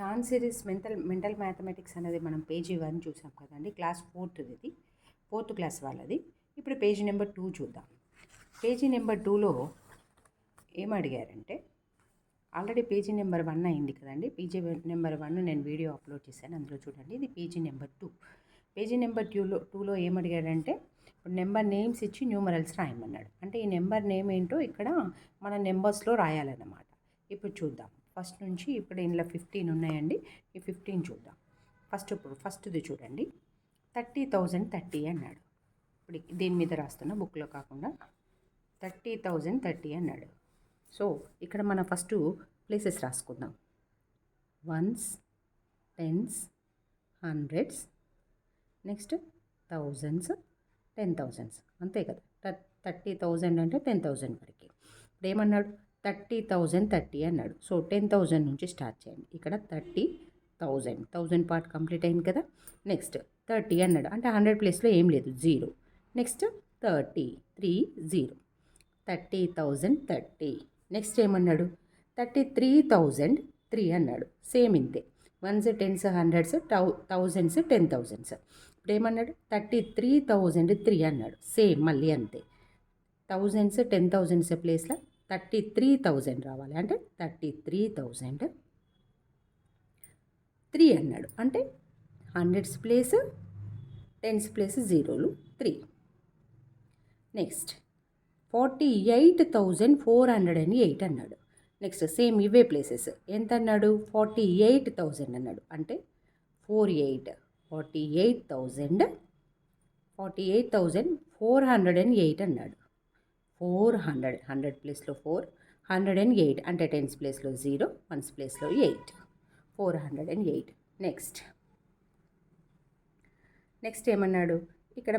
Chance series mental mathematics అనేది మనం page 1 చూసాం కదండి. క్లాస్ 4th ఇది, 4th క్లాస్ వాళ్ళది. ఇప్పుడు పేజీ నెంబర్ 2 చూద్దాం. పేజీ నెంబర్ 2లో ఏం అడిగారంటే, ఆల్రెడీ పేజీ నెంబర్ 1 అయింది కదండి. పేజీ నెంబర్ 1 నేను వీడియో అప్లోడ్ చేశాను, అందులో చూడండి. ఇది పేజీ నెంబర్ 2. పేజీ నెంబర్ 2లో ఏం అడిగాడంటే, ఇప్పుడు నెంబర్ నేమ్స్ ఇచ్చి న్యూమరల్స్ రాయమన్నాడు. అంటే ఈ నెంబర్ నేమ్ ఏంటో ఇక్కడ మన నెంబర్స్లో రాయాలన్నమాట. ఇప్పుడు చూద్దాం. ఫస్ట్ నుంచి ఇప్పుడు ఇందులో 15 ఉన్నాయండి. ఈ 15 చూద్దాం. ఫస్ట్ది చూడండి. 30,030 అన్నాడు. ఇప్పుడు దీని మీద రాస్తున్నా, బుక్లో కాకుండా. 30,030 అన్నాడు. సో ఇక్కడ మన ఫస్ట్ ప్లేసెస్ రాసుకుందాం. Ones, tens, hundreds, next thousands, 10,000s, అంతే కదా. 30,000 అంటే 10,000 వరకు. ఇప్పుడు ఏమన్నాడు? 30,030 అన్నాడు. సో 10,000 నుంచి స్టార్ట్ చేయండి. ఇక్కడ 30,000, 1000 పార్ట్ కంప్లీట్ అయింది కదా. నెక్స్ట్ 30 అన్నాడు, అంటే 100 ప్లేస్లో ఏం లేదు, 0. నెక్స్ట్ 30, 30, 30,030. నెక్స్ట్ ఏమన్నాడు? 33,003 అన్నాడు. సేమ్ ఇంతే. Ones, tens, hundreds, thousands, 10,000s. ఇప్పుడు ఏమన్నాడు? 33,003 అన్నాడు. సేమ్ మళ్ళీ అంతే. థౌజండ్స్, 10,000s ప్లేస్లో 33,000 రావాలి. అంటే 33,003 అన్నాడు. అంటే హండ్రెడ్స్ ప్లేస్, టెన్స్ ప్లేస్, 0లు 3. నెక్స్ట్ 48,408 అన్నాడు. నెక్స్ట్ సేమ్ ఇవే ప్లేసెస్. ఎంత అన్నాడు? 48,000 అన్నాడు. అంటే 48,408 అన్నాడు. 400, 100 ప్లేస్లో 4, 108 అంటే 10s ప్లేస్లో 0, 1s ప్లేస్లో 8, 408. నెక్స్ట్ ఏమన్నాడు? ఇక్కడ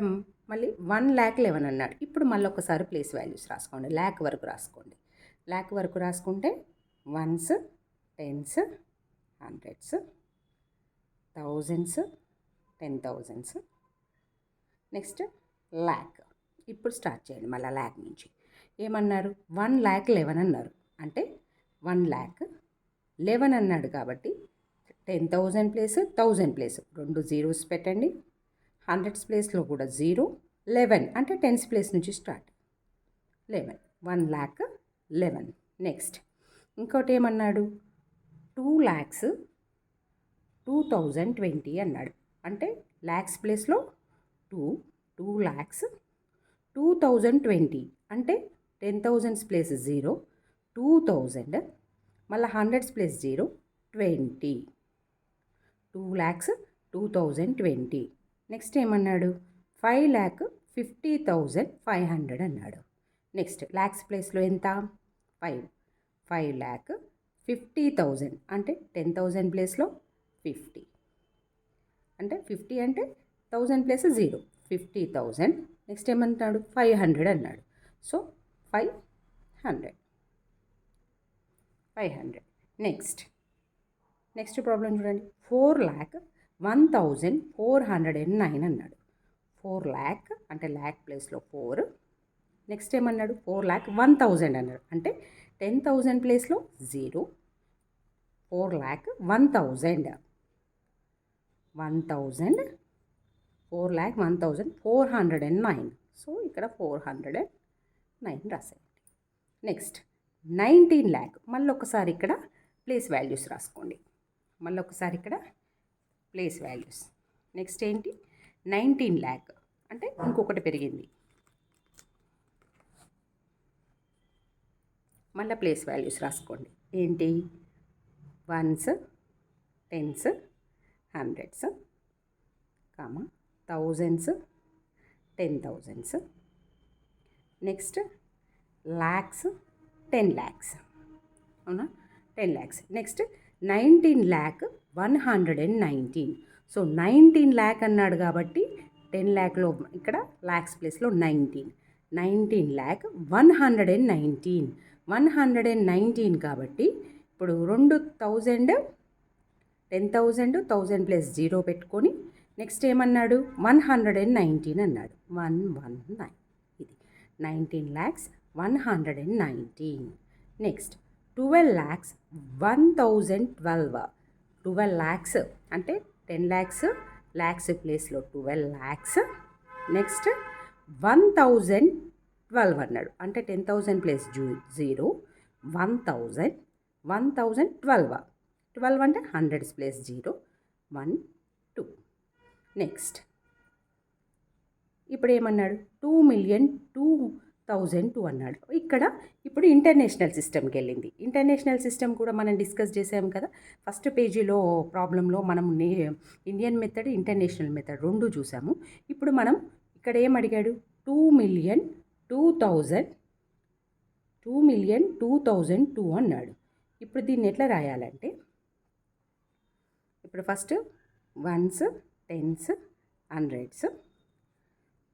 మళ్ళీ 1,11,000 అన్నాడు. ఇప్పుడు మళ్ళీ ఒకసారి ప్లేస్ వాల్యూస్ రాసుకోండి. ల్యాక్ వరకు రాసుకోండి. ల్యాక్ వరకు రాసుకుంటే ones, tens, hundreds, thousands, 10,000s, next lakh. ఇప్పుడు స్టార్ట్ చేయండి మళ్ళీ ల్యాక్ నుంచి. ఏమన్నారు? 1,11,000 అన్నారు. అంటే 1,11,000 అన్నాడు కాబట్టి 10,000 ప్లేస్, 1000 ప్లేస్ 2 zeros పెట్టండి. హండ్రెడ్స్ ప్లేస్లో కూడా 0, 11 అంటే 10s ప్లేస్ నుంచి స్టార్ట్. 11, 1,11,000. నెక్స్ట్ ఇంకోటి ఏమన్నాడు? 2,02,020 అన్నాడు. అంటే ల్యాక్స్ ప్లేస్లో 2 lakhs, 2,020 అంటే 10,000s ప్లేస్ 0, 2,000 మళ్ళీ హండ్రెడ్స్ ప్లేస్ 0, 20. 2,02,020. నెక్స్ట్ ఏమన్నాడు? 5,50,500 అన్నాడు. నెక్స్ట్ ల్యాక్స్ ప్లేస్లో ఎంత? 5, 5,50,000 అంటే 10,000 ప్లేస్లో 50. అంటే 50 అంటే 1000 ప్లేస్ 0, 50,000. నెక్స్ట్ ఏమంటున్నాడు? 500 అన్నాడు. సో 500. నెక్స్ట్ ప్రాబ్లం చూడండి. 4,01,409 అన్నాడు. 4 lakh అంటే ల్యాక్ ప్లేస్లో 4. నెక్స్ట్ ఏమన్నాడు? 4,01,000 అన్నాడు. అంటే 10,000 ప్లేస్లో 0, 4,01,000, 4,01,409. సో ఇక్కడ 409 రాసేయండి. Next 19 lakh. మళ్ళీ ఒకసారి ఇక్కడ ప్లేస్ వాల్యూస్ రాసుకోండి. నెక్స్ట్ ఏంటి? 19 lakh అంటే ఇంకొకటి పెరిగింది. మళ్ళీ ప్లేస్ వాల్యూస్ రాసుకోండి. ఏంటి? Ones, tens, hundreds, thousands, 10,000s. Next lakhs, 10 lakhs. అవునా? 10 lakhs. నెక్స్ట్ 19,119. సో 19 lakh అన్నాడు కాబట్టి 10 lakhలో ఇక్కడ ల్యాక్స్ ప్లేస్లో 19,119. 119 కాబట్టి ఇప్పుడు 2,000, 10,000, 1000 ప్లస్ 0 పెట్టుకొని నెక్స్ట్ ఏమన్నాడు? 119 అన్నాడు. 119. ఇది 19,119. నెక్స్ట్ 12,01,012. 12 lakhs అంటే 10 lakhs lakhs ప్లేస్లో 12 lakhs. నెక్స్ట్ 1012 అన్నాడు అంటే 10,000 ప్లస్ 0 1000 1012 12 అంటే 100 ప్లస్ 0 1 2. నెక్స్ట్ ఇప్పుడు ఏమన్నాడు 2,02,002 అన్నాడు. ఇక్కడ ఇప్పుడు ఇంటర్నేషనల్ సిస్టమ్కి వెళ్ళింది. ఇంటర్నేషనల్ సిస్టమ్ కూడా మనం డిస్కస్ చేసాం కదా ఫస్ట్ పేజీలో ప్రాబ్లంలో. మనం ఇండియన్ మెథడ్ ఇంటర్నేషనల్ మెథడ్ రెండు చూసాము. ఇప్పుడు మనం ఇక్కడ ఏం అడిగాడు 2,02,002 అన్నాడు. ఇప్పుడు దీన్ని ఎట్లా రాయాలంటే ఇప్పుడు first ones, tens, hundreds,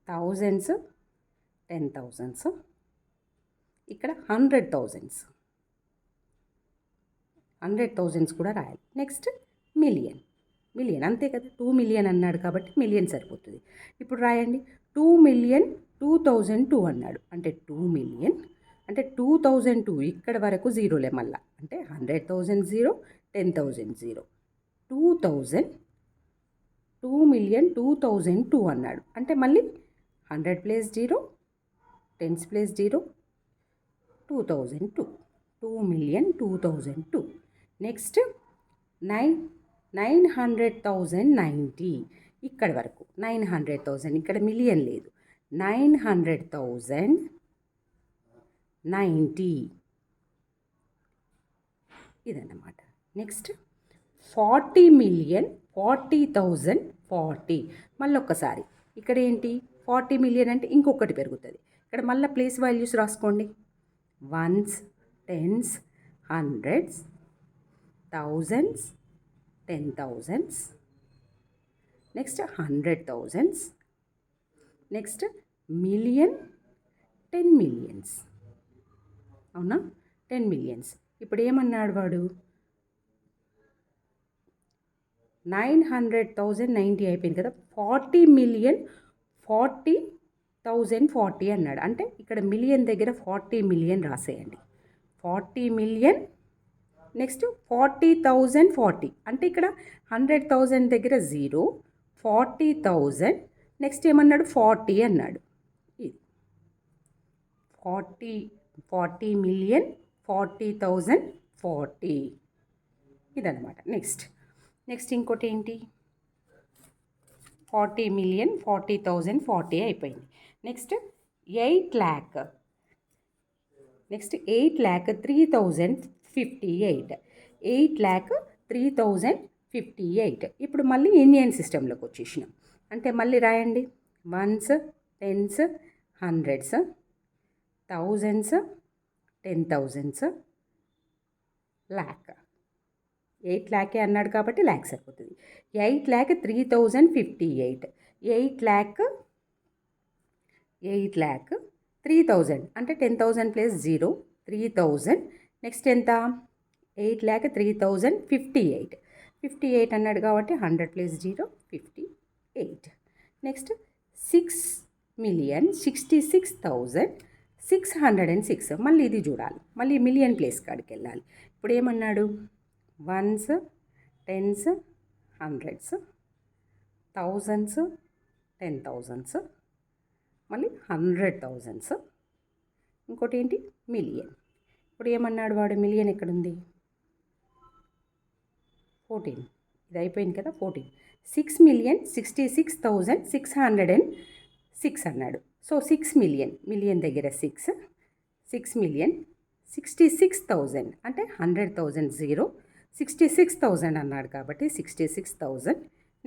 thousands, 10,000s, ఇక్కడ 100,000s కూడా రాయాలి. నెక్స్ట్ మిలియన్ అంతే కదా 2 మిలియన్ అన్నాడు కాబట్టి మిలియన్ సరిపోతుంది. ఇప్పుడు రాయండి 2,02,002 అన్నాడు అంటే 2 మిలియన్ అంటే 2002 ఇక్కడ వరకు జీరోలే మళ్ళా అంటే 100,000 0 10,000 0 2000 2,02,002 అన్నాడు అంటే మళ్ళీ 100 ప్లస్ 0 10 ప్లస్ 0 2002 2,02,002. నెక్స్ట్ 900,090 ఇక్కడ వరకు 900,000 ఇక్కడ మిలియన్ లేదు 900,090 ఇదన్నమాట. నెక్స్ట్ 40,40,040 మళ్ళీ ఒక్కసారి ఇక్కడ ఏంటి 40 మిలియన్ అంటే ఇంకొకటి పెరుగుతుంది. ఇక్కడ మళ్ళీ ప్లేస్ వాల్యూస్ రాసుకోండి ones, tens, hundreds, thousands, 10,000s, next 100,000s, next million, 10 millions. అవునా 10 మిలియన్స్. ఇప్పుడు ఏమన్నాడు వాడు 900,090 అయిపోయింది కదా 40 మిలియన్ 40,040 అన్నాడు అంటే ఇక్కడ మిలియన్ దగ్గర 40 మిలియన్ రాసేయండి 40 మిలియన్. నెక్స్ట్ 40,040 అంటే ఇక్కడ 100,000 దగ్గర 0 40,000 నెక్స్ట్ ఏమన్నాడు 40 అన్నాడు. ఇది 40 మిలియన్ 40,040 ఇదన్నమాట. నెక్స్ట్ ఇంకోటి ఏంటి 40 మిలియన్ 40,040 అయిపోయింది. Next 8 lakh 8,03,058 8,03,058. ఇప్పుడు మళ్ళీ ఇండియన్ సిస్టంలోకి వచ్చేసినాం అంటే మళ్ళీ రాయండి ones, tens, hundreds, thousands, 10,000s, lakh 8 lakh అన్నాడు కాబట్టి ల్యాక్స్ అయిపోతుంది 8,03,058 8,03,000 అంటే 10,000 ప్లస్ 0 3,000 నెక్స్ట్ ఎంత 8,03,058 58 అన్నాడు కాబట్టి 100 ప్లస్ 0 58. నెక్స్ట్ 6,66,606 మళ్ళీ ఇది చూడాలి మళ్ళీ మిలియన్ ప్లేస్ కాడికి వెళ్ళాలి. ఇప్పుడు ఏమన్నాడు once, tens, hundreds, thousands, 10,000s, మళ్ళీ 100,000s, ఇంకోటి ఏంటి మిలియన్. ఇప్పుడు ఏమన్నాడు వాడు మిలియన్ ఎక్కడుంది 14 ఇది అయిపోయింది కదా 14 6,66,606 అన్నాడు. సో 6 మిలియన్ దగ్గర 6 మిలియన్ 66,000 అంటే 100,000 0 66,000 అన్నాడు కాబట్టి 66,000.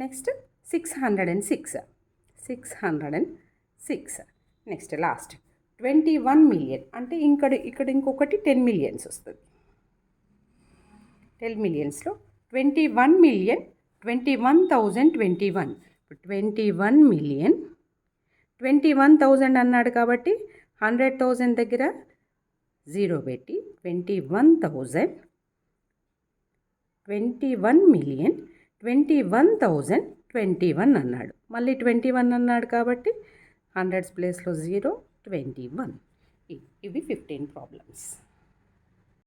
నెక్స్ట్ 606 నెక్స్ట్ లాస్ట్ 21 మిలియన్ అంటే ఇక్కడ ఇంకొకటి 10 మిలియన్స్ వస్తుంది 10 మిలియన్స్లో 21 మిలియన్ 21,021 21 మిలియన్ 21,000 అన్నాడు కాబట్టి 100,000 దగ్గర 0 పెట్టి 21 మిలియన్ 21,021 అన్నాడు. మళ్ళీ 21 అన్నాడు కాబట్టి 100 ప్లేస్లో 0 21. ఇవి 15 ప్రాబ్లమ్స్.